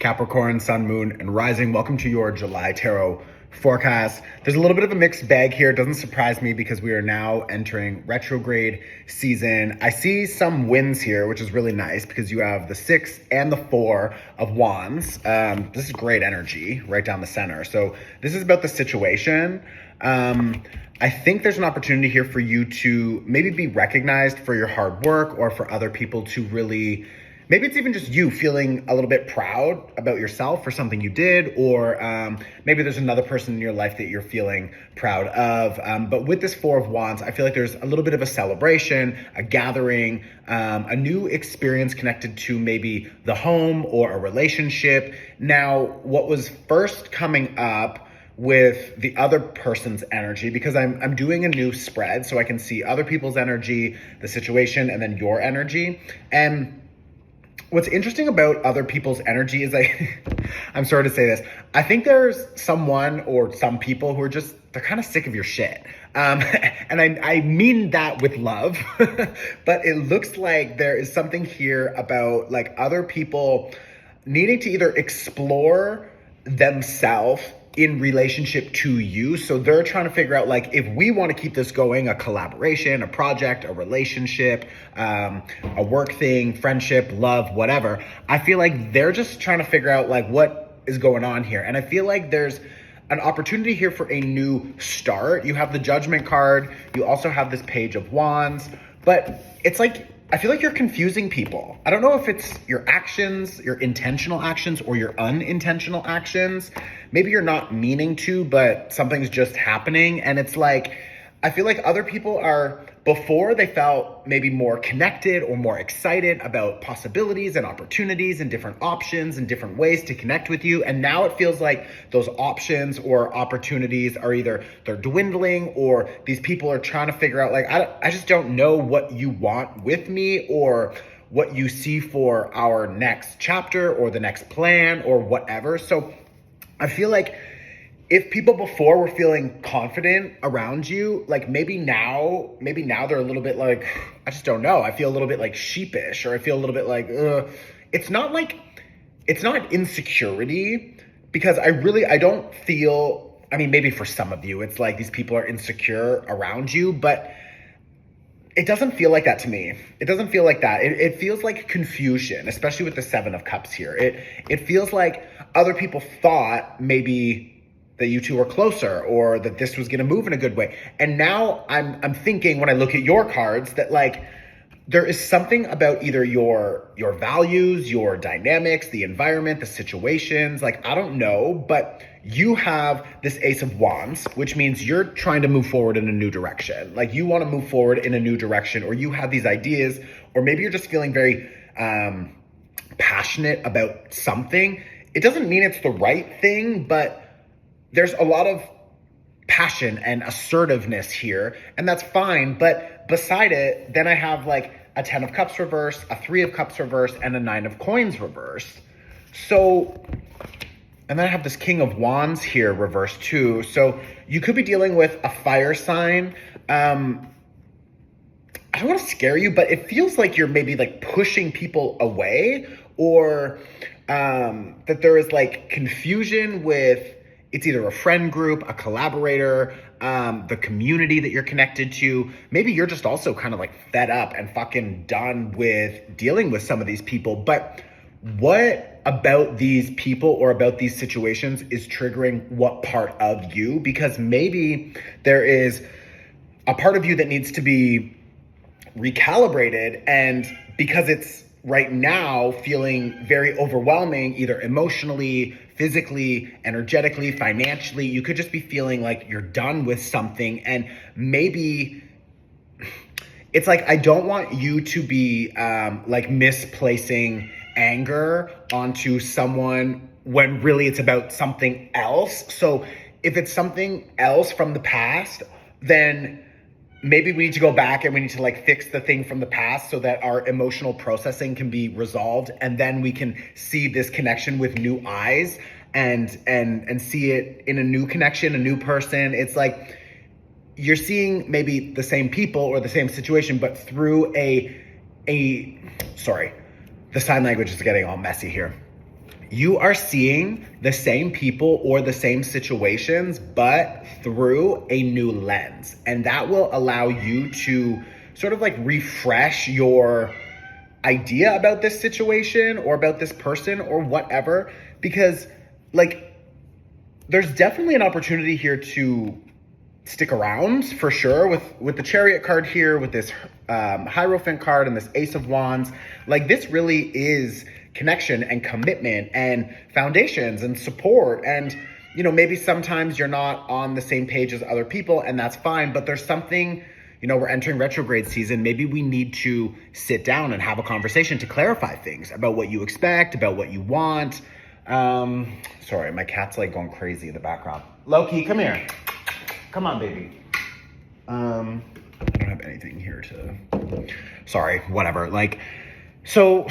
Capricorn, Sun, Moon, and Rising. Welcome to your July Tarot forecast. There's a little bit of a mixed bag here. It doesn't surprise me because we are now entering retrograde season. I see some wins here, which is really nice because you have the 6 and the 4 of Wands. This is great energy right down the center. So this is about the situation. I think there's an opportunity here for you to maybe be recognized for your hard work or for other people to really, maybe it's even just you feeling a little bit proud about yourself for something you did, or maybe there's another person in your life that you're feeling proud of. But with this 4 of Wands, I feel like there's a little bit of a celebration, a gathering, a new experience connected to maybe the home or a relationship. Now, what was first coming up with the other person's energy, because I'm doing a new spread so I can see other people's energy, the situation, and then your energy. And what's interesting about other people's energy is I'm sorry to say this, I think there's someone or some people who are just, they're kind of sick of your shit. And I mean that with love, but it looks like there is something here about like other people needing to either explore themselves in relationship to you. So they're trying to figure out, like, if we want to keep this going, a collaboration, a project, a relationship, a work thing, friendship, love, whatever. I feel like they're just trying to figure out like what is going on here. And I feel like there's an opportunity here for a new start. You have the Judgment card. You also have this Page of Wands, but it's like, I feel like you're confusing people. I don't know if it's your actions, your intentional actions, or your unintentional actions. Maybe you're not meaning to, but something's just happening. And it's like, I feel like other people are, before they felt maybe more connected or more excited about possibilities and opportunities and different options and different ways to connect with you. And now it feels like those options or opportunities are either they're dwindling, or these people are trying to figure out like, I just don't know what you want with me, or what you see for our next chapter or the next plan or whatever. So I feel like if people before were feeling confident around you, like maybe now they're a little bit like, I just don't know. I feel a little bit like sheepish, or I feel a little bit like, it's not insecurity, because I don't feel, I mean, maybe for some of you, it's like these people are insecure around you, but it doesn't feel like that to me. It doesn't feel like that. It feels like confusion, especially with the 7 of Cups here. It feels like other people thought maybe that you two are closer, or that this was going to move in a good way. And now I'm thinking, when I look at your cards, that like there is something about either your values, your dynamics, the environment, the situations, like I don't know, but you have this Ace of Wands, which means you're trying to move forward in a new direction. Like you want to move forward in a new direction, or you have these ideas, or maybe you're just feeling very passionate about something. It doesn't mean it's the right thing, but there's a lot of passion and assertiveness here, and that's fine. But beside it, then I have like a 10 of Cups reversed, a 3 of Cups reversed, and a 9 of Coins reversed. So, and then I have this King of Wands here reversed too. So you could be dealing with a fire sign. I don't want to scare you, but it feels like you're maybe like pushing people away, or that there is like confusion with, it's either a friend group, a collaborator, the community that you're connected to. Maybe you're just also kind of like fed up and fucking done with dealing with some of these people. But what about these people or about these situations is triggering what part of you? Because maybe there is a part of you that needs to be recalibrated, and because it's right now feeling very overwhelming, either emotionally, physically, energetically, financially, you could just be feeling like you're done with something. And maybe it's like, I don't want you to be like misplacing anger onto someone when really it's about something else. So if it's something else from the past, then maybe we need to go back and we need to like fix the thing from the past so that our emotional processing can be resolved. And then we can see this connection with new eyes and see it in a new connection, a new person. It's like you're seeing maybe the same people or the same situation, but through sorry, the sign language is getting all messy here. you are seeing the same people or the same situations, but through a new lens. And that will allow you to sort of like refresh your idea about this situation or about this person or whatever, because like there's definitely an opportunity here to stick around for sure with the Chariot card here, with this Hierophant card and this Ace of Wands. Like this really is connection and commitment and foundations and support. And maybe sometimes you're not on the same page as other people, and that's fine, but there's something, we're entering retrograde season. Maybe we need to sit down and have a conversation to clarify things about what you expect, about what you want. Sorry, my cat's like going crazy in the background. Loki, come here. Come on, baby. I don't have anything here to, sorry, whatever. So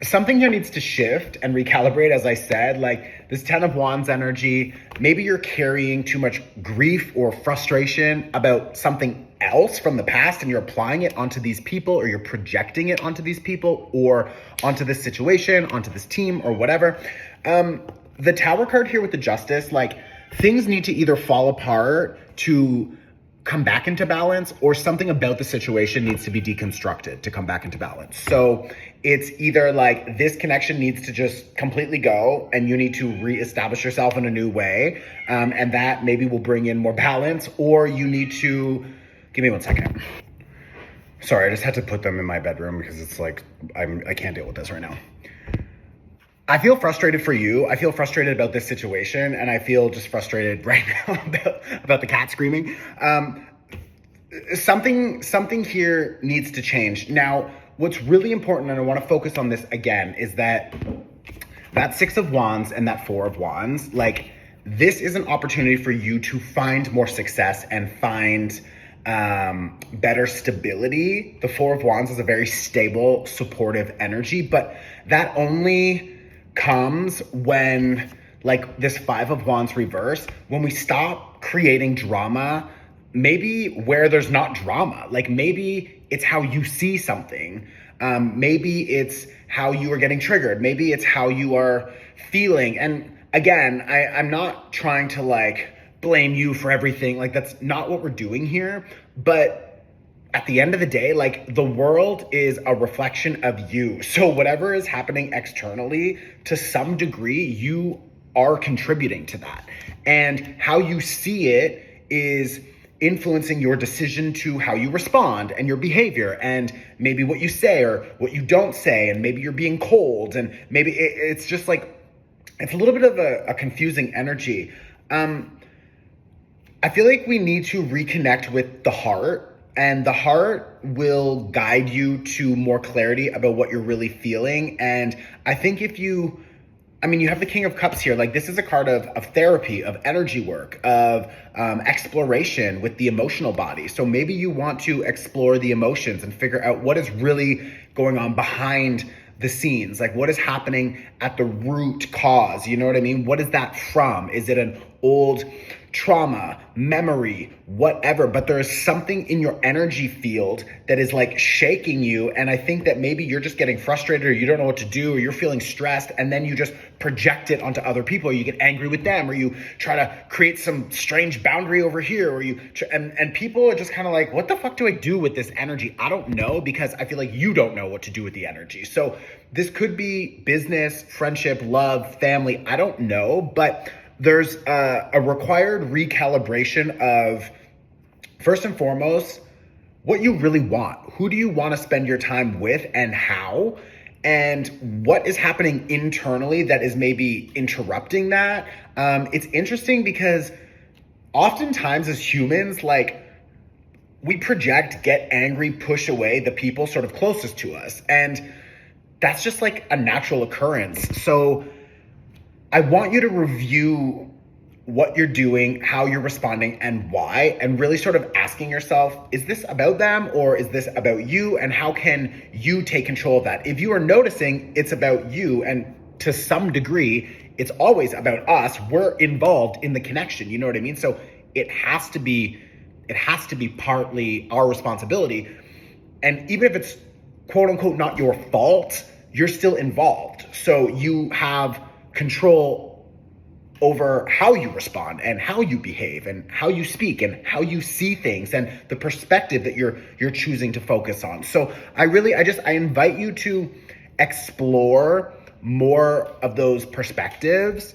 something here needs to shift and recalibrate, as I said. Like this 10 of Wands energy, maybe you're carrying too much grief or frustration about something else from the past, and you're applying it onto these people, or you're projecting it onto these people, or onto this situation, onto this team, or whatever. The Tower card here with the Justice, like things need to either fall apart to come back into balance, or something about the situation needs to be deconstructed to come back into balance. So it's either like this connection needs to just completely go and you need to reestablish yourself in a new way, and that maybe will bring in more balance, or you need to, give me 1 second. Sorry, I just had to put them in my bedroom because it's like, I can't deal with this right now. I feel frustrated for you. I feel frustrated about this situation, and I feel just frustrated right now about the cat screaming. Something here needs to change. Now, what's really important, and I want to focus on this again, is that 6 of Wands and that 4 of Wands, like this is an opportunity for you to find more success and find better stability. The 4 of Wands is a very stable, supportive energy, but that only comes when like this 5 of Wands reverse, when we stop creating drama, maybe where there's not drama. Like maybe it's how you see something. Maybe it's how you are getting triggered. Maybe it's how you are feeling. And again, I'm not trying to like blame you for everything. Like that's not what we're doing here. But at the end of the day, like the world is a reflection of you. So whatever is happening externally, to some degree, you are contributing to that. And how you see it is influencing your decision to how you respond and your behavior, and maybe what you say or what you don't say, and maybe you're being cold, and maybe it's just like, it's a little bit of a confusing energy. I feel like we need to reconnect with the heart. And the heart will guide you to more clarity about what you're really feeling. And I think you have the King of Cups here. Like this is a card of therapy, of energy work, of exploration with the emotional body. So maybe you want to explore the emotions and figure out what is really going on behind the scenes. Like what is happening at the root cause? You know what I mean? What is that from? Is it an old trauma, memory, whatever, but there is something in your energy field that is like shaking you. And I think that maybe you're just getting frustrated, or you don't know what to do, or you're feeling stressed, and then you just project it onto other people, or you get angry with them, or you try to create some strange boundary over here, or and people are just kind of like, what the fuck do I do with this energy? I don't know, because I feel like you don't know what to do with the energy. So this could be business, friendship, love, family, I don't know, but there's a required recalibration of, first and foremost, what you really want. Who do you want to spend your time with, and how? And what is happening internally that is maybe interrupting that? It's interesting because oftentimes as humans, like we project, get angry, push away the people sort of closest to us. And that's just like a natural occurrence. So I want you to review what you're doing, how you're responding, and why, and really sort of asking yourself, is this about them or is this about you? And how can you take control of that? If you are noticing it's about you, and to some degree, it's always about us, we're involved in the connection, you know what I mean? So it has to be partly our responsibility. And even if it's quote unquote not your fault, you're still involved. So you have control over how you respond and how you behave and how you speak and how you see things and the perspective that you're choosing to focus on. So I invite you to explore more of those perspectives.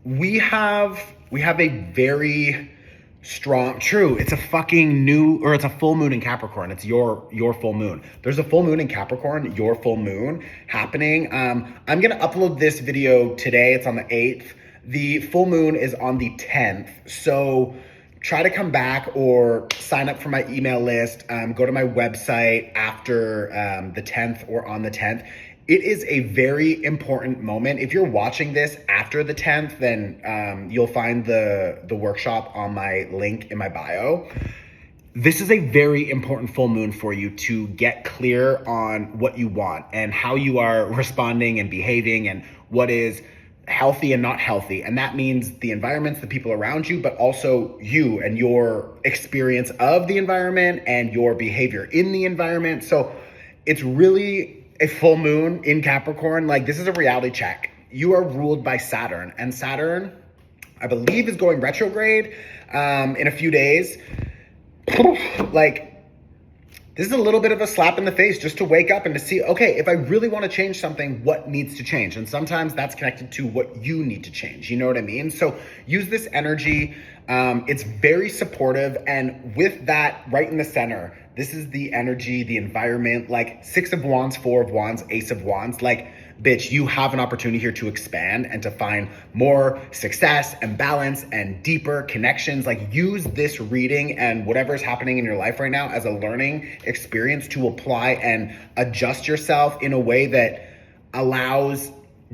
We have a very strong, true, it's a full moon in Capricorn. It's your full moon. There's a full moon in Capricorn, your full moon happening. I'm gonna upload this video today. It's on the 8th. The full moon is on the 10th. So try to come back or sign up for my email list. Go to my website after the 10th or on the 10th. It is a very important moment. If you're watching this after the 10th, then you'll find the workshop on my link in my bio. This is a very important full moon for you to get clear on what you want and how you are responding and behaving and what is healthy and not healthy. And that means the environments, the people around you, but also you and your experience of the environment and your behavior in the environment. So it's really a full moon in Capricorn. Like, this is a reality check. You are ruled by Saturn, and Saturn, I believe, is going retrograde in a few days. Like, this is a little bit of a slap in the face just to wake up and to see, okay, if I really want to change something, what needs to change? And sometimes that's connected to what you need to change. You know what I mean? So use this energy. It's very supportive. And with that right in the center, this is the energy, the environment, like 6 of Wands, 4 of Wands, Ace of Wands. Like, bitch, you have an opportunity here to expand and to find more success and balance and deeper connections. Like, use this reading and whatever is happening in your life right now as a learning experience to apply and adjust yourself in a way that allows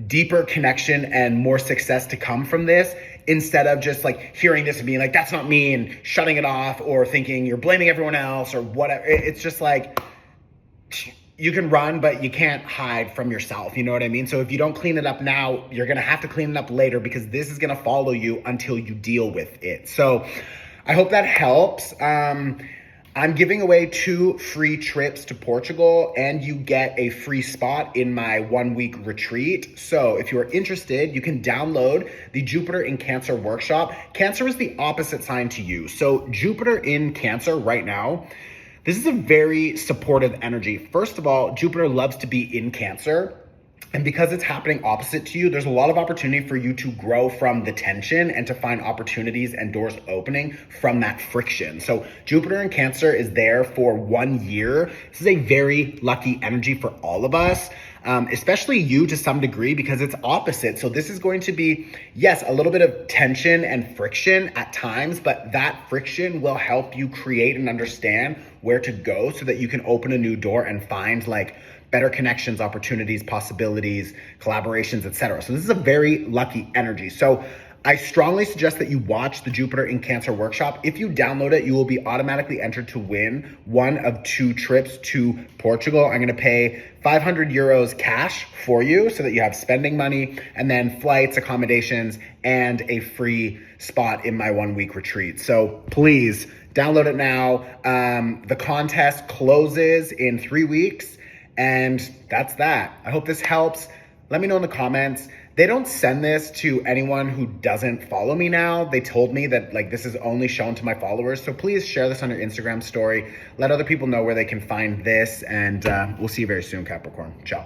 deeper connection and more success to come from this, instead of just like hearing this and being like, that's not me, and shutting it off, or thinking you're blaming everyone else or whatever. It's just like, you can run, but you can't hide from yourself. You know what I mean? So if you don't clean it up now, you're going to have to clean it up later, because this is going to follow you until you deal with it. So I hope that helps. I'm giving away 2 free trips to Portugal, and you get a free spot in my 1-week retreat. So if you're interested, you can download the Jupiter in Cancer workshop. Cancer is the opposite sign to you. So Jupiter in Cancer right now, this is a very supportive energy. First of all, Jupiter loves to be in Cancer. And because it's happening opposite to you, there's a lot of opportunity for you to grow from the tension and to find opportunities and doors opening from that friction. So Jupiter in Cancer is there for 1 year. This is a very lucky energy for all of us, especially you to some degree, because it's opposite. So this is going to be, yes, a little bit of tension and friction at times, but that friction will help you create and understand where to go so that you can open a new door and find like better connections, opportunities, possibilities, collaborations, etc. So this is a very lucky energy. So I strongly suggest that you watch the Jupiter in Cancer workshop. If you download it, you will be automatically entered to win 1 of 2 trips to Portugal. I'm going to pay 500 euros cash for you so that you have spending money, and then flights, accommodations, and a free spot in my 1-week retreat. So please download it now. The contest closes in 3 weeks. And that's that. I hope this helps. Let me know in the comments. They don't send this to anyone who doesn't follow me now. They told me that like this is only shown to my followers. So please share this on your Instagram story. Let other people know where they can find this. And we'll see you very soon, Capricorn. Ciao.